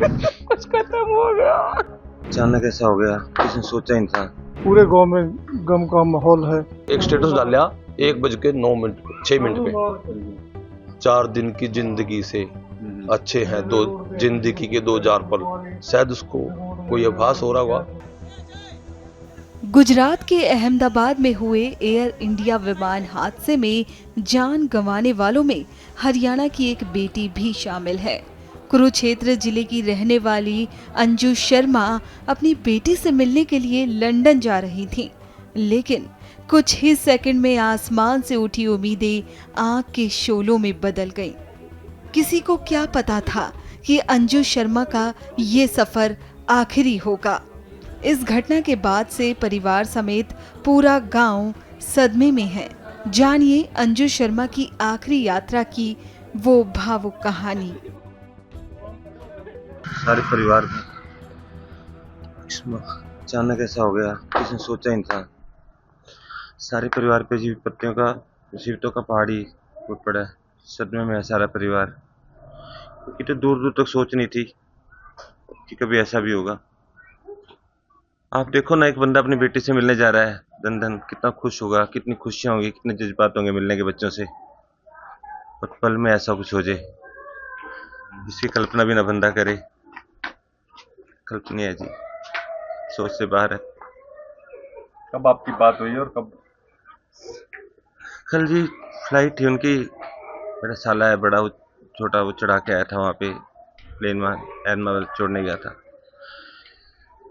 कुछ खत्म हो गया। अचानक ऐसा हो गया, किसने सोचा ही नहीं था। पूरे गांव में गम का माहौल है। एक स्टेटस डाला 1:06 पे, 4 दिन की जिंदगी से अच्छे हैं दो जिंदगी के 2000 पल। शायद उसको कोई आभास हो रहा होगा। गुजरात के अहमदाबाद में हुए एयर इंडिया विमान हादसे में जान गंवाने वालों में हरियाणा की एक बेटी भी शामिल है। कुरुक्षेत्र जिले की रहने वाली अंजू शर्मा अपनी बेटी से मिलने के लिए लंदन जा रही थीं, लेकिन कुछ ही सेकंड में आसमान से उठी उम्मीदें आग के शोलों में बदल गईं। किसी को क्या पता था कि अंजू शर्मा का ये सफर आखिरी होगा। इस घटना के बाद से परिवार समेत पूरा गांव सदमे में है। जानिए अंजू शर्मा की आखिरी यात्रा की वो भावुक कहानी। सारे परिवार में अचानक ऐसा हो गया, किसने सोचा ही नहीं था। सारे परिवार पे जीवितों का पहाड़ी टूट पड़ा है। सदमे में है सारा परिवार। क्योंकि तो दूर दूर तक सोच नहीं थी कि कभी ऐसा भी होगा। आप देखो ना, एक बंदा अपनी बेटी से मिलने जा रहा है लंदन, कितना खुश होगा, कितनी खुशियां होंगी, कितने जज्बात होंगे मिलने के बच्चों से। और पल में ऐसा कुछ हो जाए, इसकी कल्पना भी ना बंदा करे। कल्पनीय है जी, सोच से बाहर है। कब आपकी बात हुई और कब? कल जी फ्लाइट थी उनकी। मेरा साला है बड़ा, वो छोटा, वो चढ़ा के आया था वहाँ पे प्लेन में, एयरमावल छोड़ने गया था।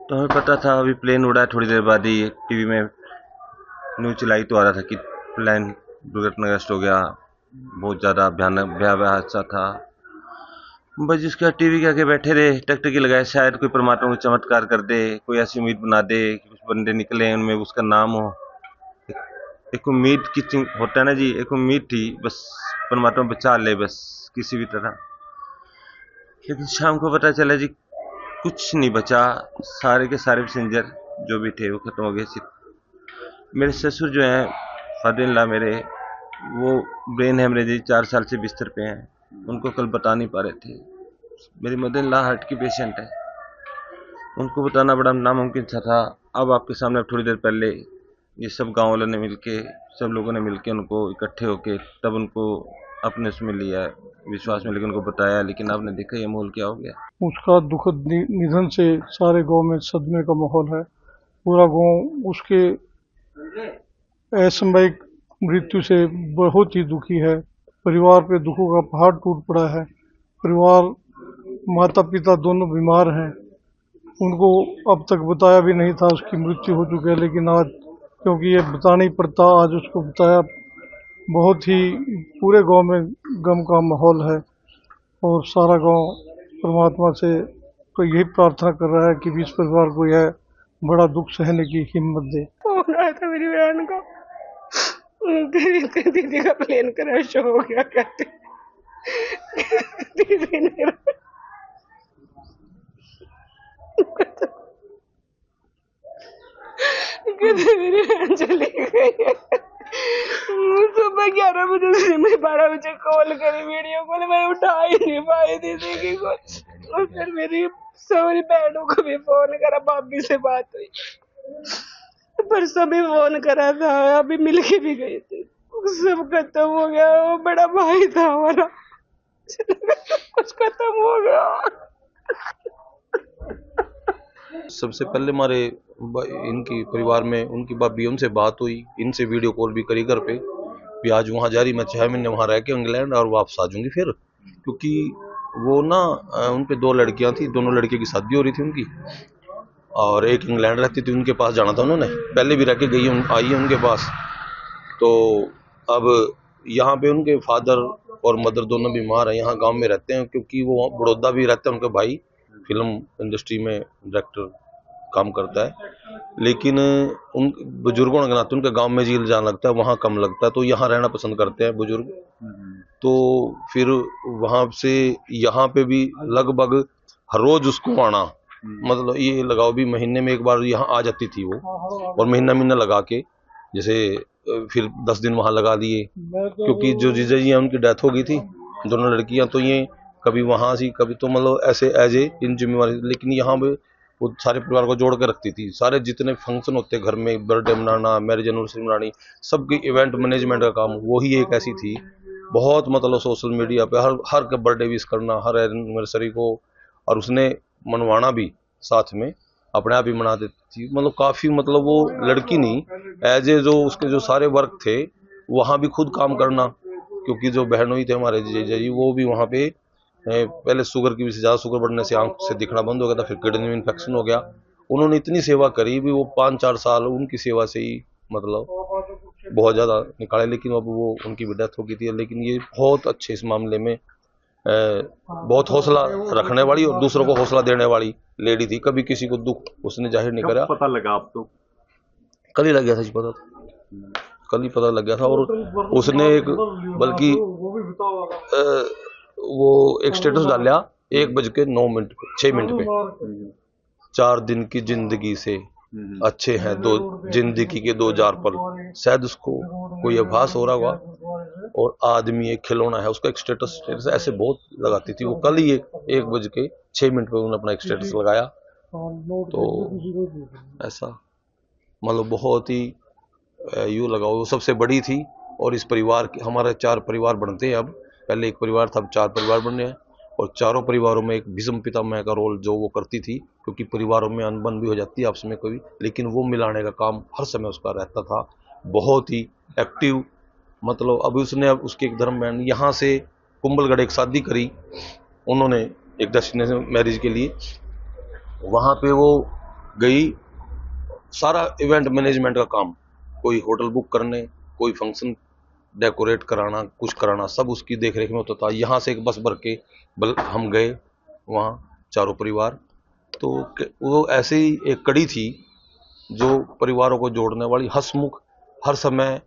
तो हमें पता था अभी प्लेन उड़ा है, थोड़ी देर बाद ही टीवी में न्यूज चलाई तो आ रहा था कि प्लेन दुर्घटनाग्रस्त हो गया, बहुत ज़्यादा भयावह हादसा था। बस जिसका टीवी के आगे बैठे रहे, टकटकी लगाए, शायद कोई परमात्मा को चमत्कार कर दे, कोई ऐसी उम्मीद बना दे कि कुछ बंदे निकले उनमें उसका नाम हो। एक उम्मीद की होता है ना जी, एक उम्मीद थी, बस परमात्मा बचा ले बस किसी भी तरह। लेकिन शाम को पता चला जी कुछ नहीं बचा, सारे के सारे पैसेंजर जो भी थे वो खत्म हो गए। सिर्फ मेरे ससुर जो हैं, फादर इन लॉ मेरे, वो ब्रेन हेमरेज 4 साल से बिस्तर पे हैं। उनको कल बता नहीं पा रहे थे। मेरी मदर इन लॉ हार्ट की पेशेंट है, उनको बताना बड़ा नामुमकिन सा था। अब आपके सामने थोड़ी देर पहले ये सब गाँव वालों ने मिलके, सब लोगों ने मिलके उनको इकट्ठे होके तब उनको अपने उसमें लिया, विश्वास में लेकर उनको बताया। लेकिन आपने देखा ये माहौल क्या हो गया। उसका दुखद निधन से सारे गांव में सदमे का माहौल है। पूरा गांव उसके असामयिक मृत्यु से बहुत ही दुखी है। परिवार पे दुखों का पहाड़ टूट पड़ा है। परिवार, माता पिता दोनों बीमार हैं। उनको अब तक बताया भी नहीं था उसकी मृत्यु हो चुकी है, लेकिन आज क्योंकि ये बताना ही पड़ता, आज उसको बताया। बहुत ही पूरे गांव में गम का माहौल है और सारा गांव परमात्मा से तो यही प्रार्थना कर रहा है कि इस परिवार को यह बड़ा दुख सहने की हिम्मत दे। फोन आया था मेरी बहन का, दीदी का प्लेन क्रैश हो गया कहते। दीदी ने मेरी बहन चली गई है। सुबह 11 बजे से मैं 12 बजे कॉल करी, वीडियो कॉल, मैं उठा ही नहीं पाई दीदी की कॉल। और फिर मेरी सारी बहनों को भी फोन करा, भाभी से बात हुई, परसों भी फोन करा था, अभी मिल के भी गई थी। सब खत्म हो गया। वो बड़ा भाई था हमारा, कुछ खत्म हो गया। सबसे पहले हमारे इनकी परिवार में उनकी भाभी, उनसे बात हुई, इनसे वीडियो कॉल भी करी घर पे भी आज वहाँ जा रही, मैं 6 महीने वहाँ रह के इंग्लैंड और वापस आ जाऊंगी फिर। क्योंकि वो ना उन पे 2 लड़कियां थी, दोनों लड़कियों की शादी हो रही थी उनकी, और एक इंग्लैंड रहती थी, उनके पास जाना था उन्होंने, पहले भी रह के गई आई है उनके पास। तो अब यहाँ पे उनके फादर और मदर दोनों बीमार हैं, यहाँ गांव में रहते हैं क्योंकि वो बड़ौदा भी रहते हैं। उनका भाई फिल्म इंडस्ट्री में डायरेक्टर काम करता है, लेकिन उन बुजुर्गों के नाते उनका गांव में जी जाना लगता है, वहाँ कम लगता है, तो यहाँ रहना पसंद करते हैं बुजुर्ग। तो फिर वहाँ से यहाँ पे भी लगभग हर रोज उसको आना, मतलब ये लगाओ भी महीने में एक बार यहाँ आ जाती थी वो, और महीना लगा के, जैसे फिर 10 दिन वहाँ लगा दिए। क्योंकि जो जीजा जी हैं उनकी डेथ हो गई थी, दोनों लड़कियां, तो ये कभी वहाँ सी, कभी तो मतलब ऐसे एज ए इन जिम्मेवारी, लेकिन यहाँ पे वो सारे परिवार को जोड़ के रखती थी। सारे जितने फंक्शन होते घर में, बर्थडे मनाना, मैरिज एनिवर्सरी मनानी, सबकी इवेंट मैनेजमेंट का काम वो ही एक ऐसी थी। बहुत मतलब सोशल मीडिया पे हर का बर्थडे विश करना, हर एनिवर्सरी को, और उसने मनवाना भी साथ में, अपने आप ही मना देती थी। मतलब काफी, मतलब वो लड़की नहीं, एज ए जो उसके जो सारे वर्क थे वहाँ भी खुद काम करना, क्योंकि जो बहनोई थे हमारे जीजा जी, वो भी वहाँ पे पहले शुगर की वजह से, ज़्यादा शुगर बढ़ने से आंख से दिखना बंद हो गया था, फिर किडनी में इन्फेक्शन हो गया। उन्होंने इतनी सेवा करी भी, वो 5-4 साल उनकी सेवा से ही मतलब बहुत ज़्यादा निकाले, लेकिन अब वो उनकी भी डेथ हो गई थी। लेकिन ये बहुत अच्छे इस मामले में बहुत हौसला रखने वाली और दूसरों को हौसला देने वाली लेडी थी। कभी किसी को दुख उसने जाहिर नहीं करा। पता लगा आपको? कल ही लग गया था जी, पता कल ही पता लग गया था। और उसने एक, बल्कि वो एक स्टेटस डाला 1:06 पे, 4 दिन की जिंदगी से अच्छे हैं जिंदगी के 2000 पल। शायद उसको कोई आभास हो रहा होगा। और आदमी एक खिलौना है, उसका एक स्टेटस ऐसे बहुत लगाती थी वो। कल ही 1:06 पे उन्होंने अपना एक स्टेटस लगाया। तो ऐसा मतलब बहुत ही यूँ लगा, वो सबसे बड़ी थी। और इस परिवार के हमारे 4 परिवार बनते हैं अब, पहले एक परिवार था, अब 4 परिवार बन रहे हैं। और चारों परिवारों में एक भीष्म पितामह का रोल जो वो करती थी, क्योंकि परिवारों में अनबन भी हो जाती है आपस में कभी, लेकिन वो मिलाने का काम हर समय उसका रहता था। बहुत ही एक्टिव, मतलब अभी उसने उसकी एक धर्म बहन यहाँ से कुंभलगढ़ एक शादी करी उन्होंने, एक डेस्टिनेशन मैरिज के लिए। वहाँ पे वो गई, सारा इवेंट मैनेजमेंट का काम, कोई होटल बुक करने, कोई फंक्शन डेकोरेट कराना, कुछ कराना, सब उसकी देखरेख में होता था। यहाँ से एक बस भर के हम गए वहाँ चारों परिवार। तो वो ऐसे ही एक कड़ी थी जो परिवारों को जोड़ने वाली, हंसमुख, हर समय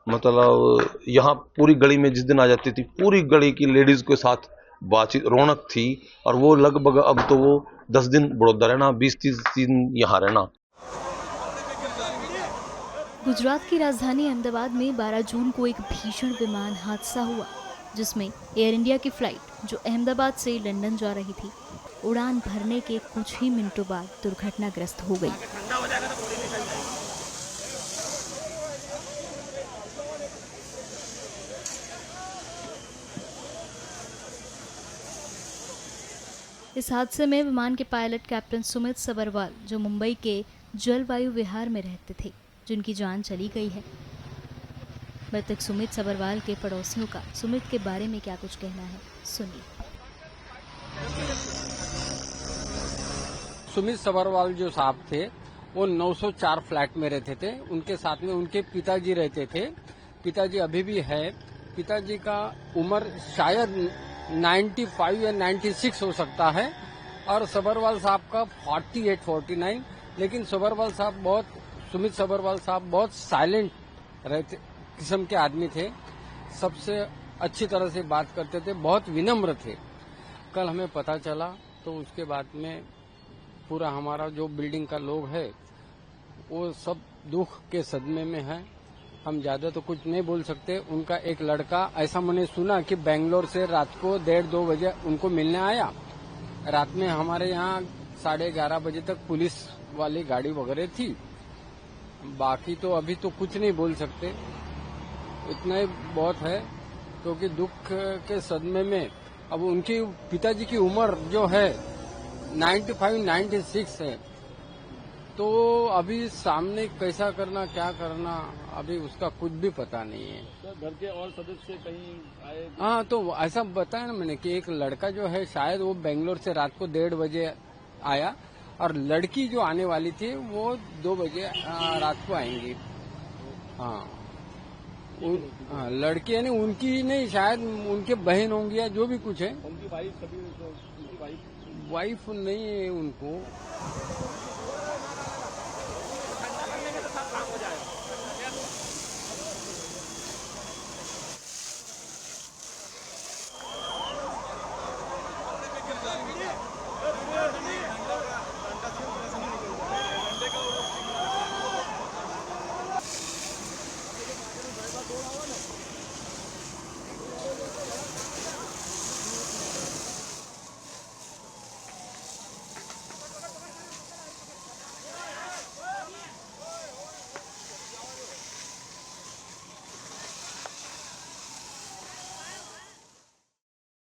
मतलब यहाँ पूरी गली में जिस दिन आ जाती थी, पूरी गली की लेडीज के साथ बातचीत, रौनक थी। और वो लगभग अब तो वो 10 दिन बड़ौदा रहना, 20-30 दिन यहाँ रहना। गुजरात की राजधानी अहमदाबाद में 12 जून को एक भीषण विमान हादसा हुआ, जिसमें एयर इंडिया की फ्लाइट जो अहमदाबाद से लंदन जा रही थी, उड़ान भरने के कुछ ही मिनटों बाद दुर्घटनाग्रस्त हो गई। इस हादसे में विमान के पायलट कैप्टन सुमित सबरवाल, जो मुंबई के जलवायु विहार में रहते थे, जिनकी जान चली गई है। मृतक सुमित सबरवाल के पड़ोसियों का सुमित के बारे में क्या कुछ कहना है, सुनिए। सुमित सबरवाल जो साहब थे वो 904 फ्लैट में रहते थे। उनके साथ में उनके पिताजी रहते थे। पिताजी अभी भी है। पिताजी का उम्र शायद 95 या 96 हो सकता है, और सबरवाल साहब का 48-49। लेकिन सुमित सबरवाल साहब बहुत साइलेंट रहते किस्म के आदमी थे। सबसे अच्छी तरह से बात करते थे, बहुत विनम्र थे। कल हमें पता चला तो उसके बाद में पूरा हमारा जो बिल्डिंग का लोग है वो सब दुख के सदमे में है। हम ज्यादा तो कुछ नहीं बोल सकते। उनका एक लड़का, ऐसा मैंने सुना कि बेंगलोर से रात को 1:30-2 बजे उनको मिलने आया। रात में हमारे यहाँ 11:30 बजे तक पुलिस वाली गाड़ी वगैरह थी। बाकी तो अभी तो कुछ नहीं बोल सकते, इतना ही बहुत है। क्योंकि दुख के सदमे में अब उनकी पिताजी की उम्र जो है 95-96 है, तो अभी सामने कैसा करना, क्या करना, अभी उसका कुछ भी पता नहीं है। तो घर के और सदस्य कहीं आए? हाँ, तो ऐसा बताया ना मैंने कि एक लड़का जो है शायद वो बेंगलोर से रात को 1:30 बजे आया, और लड़की जो आने वाली थी वो 2 बजे रात को आएंगी। हाँ, लड़की यानी उनकी नहीं, शायद उनके बहन होंगी या जो भी कुछ है। उनकी वाइफ, कभी उनकी वाइफ नहीं है उनको।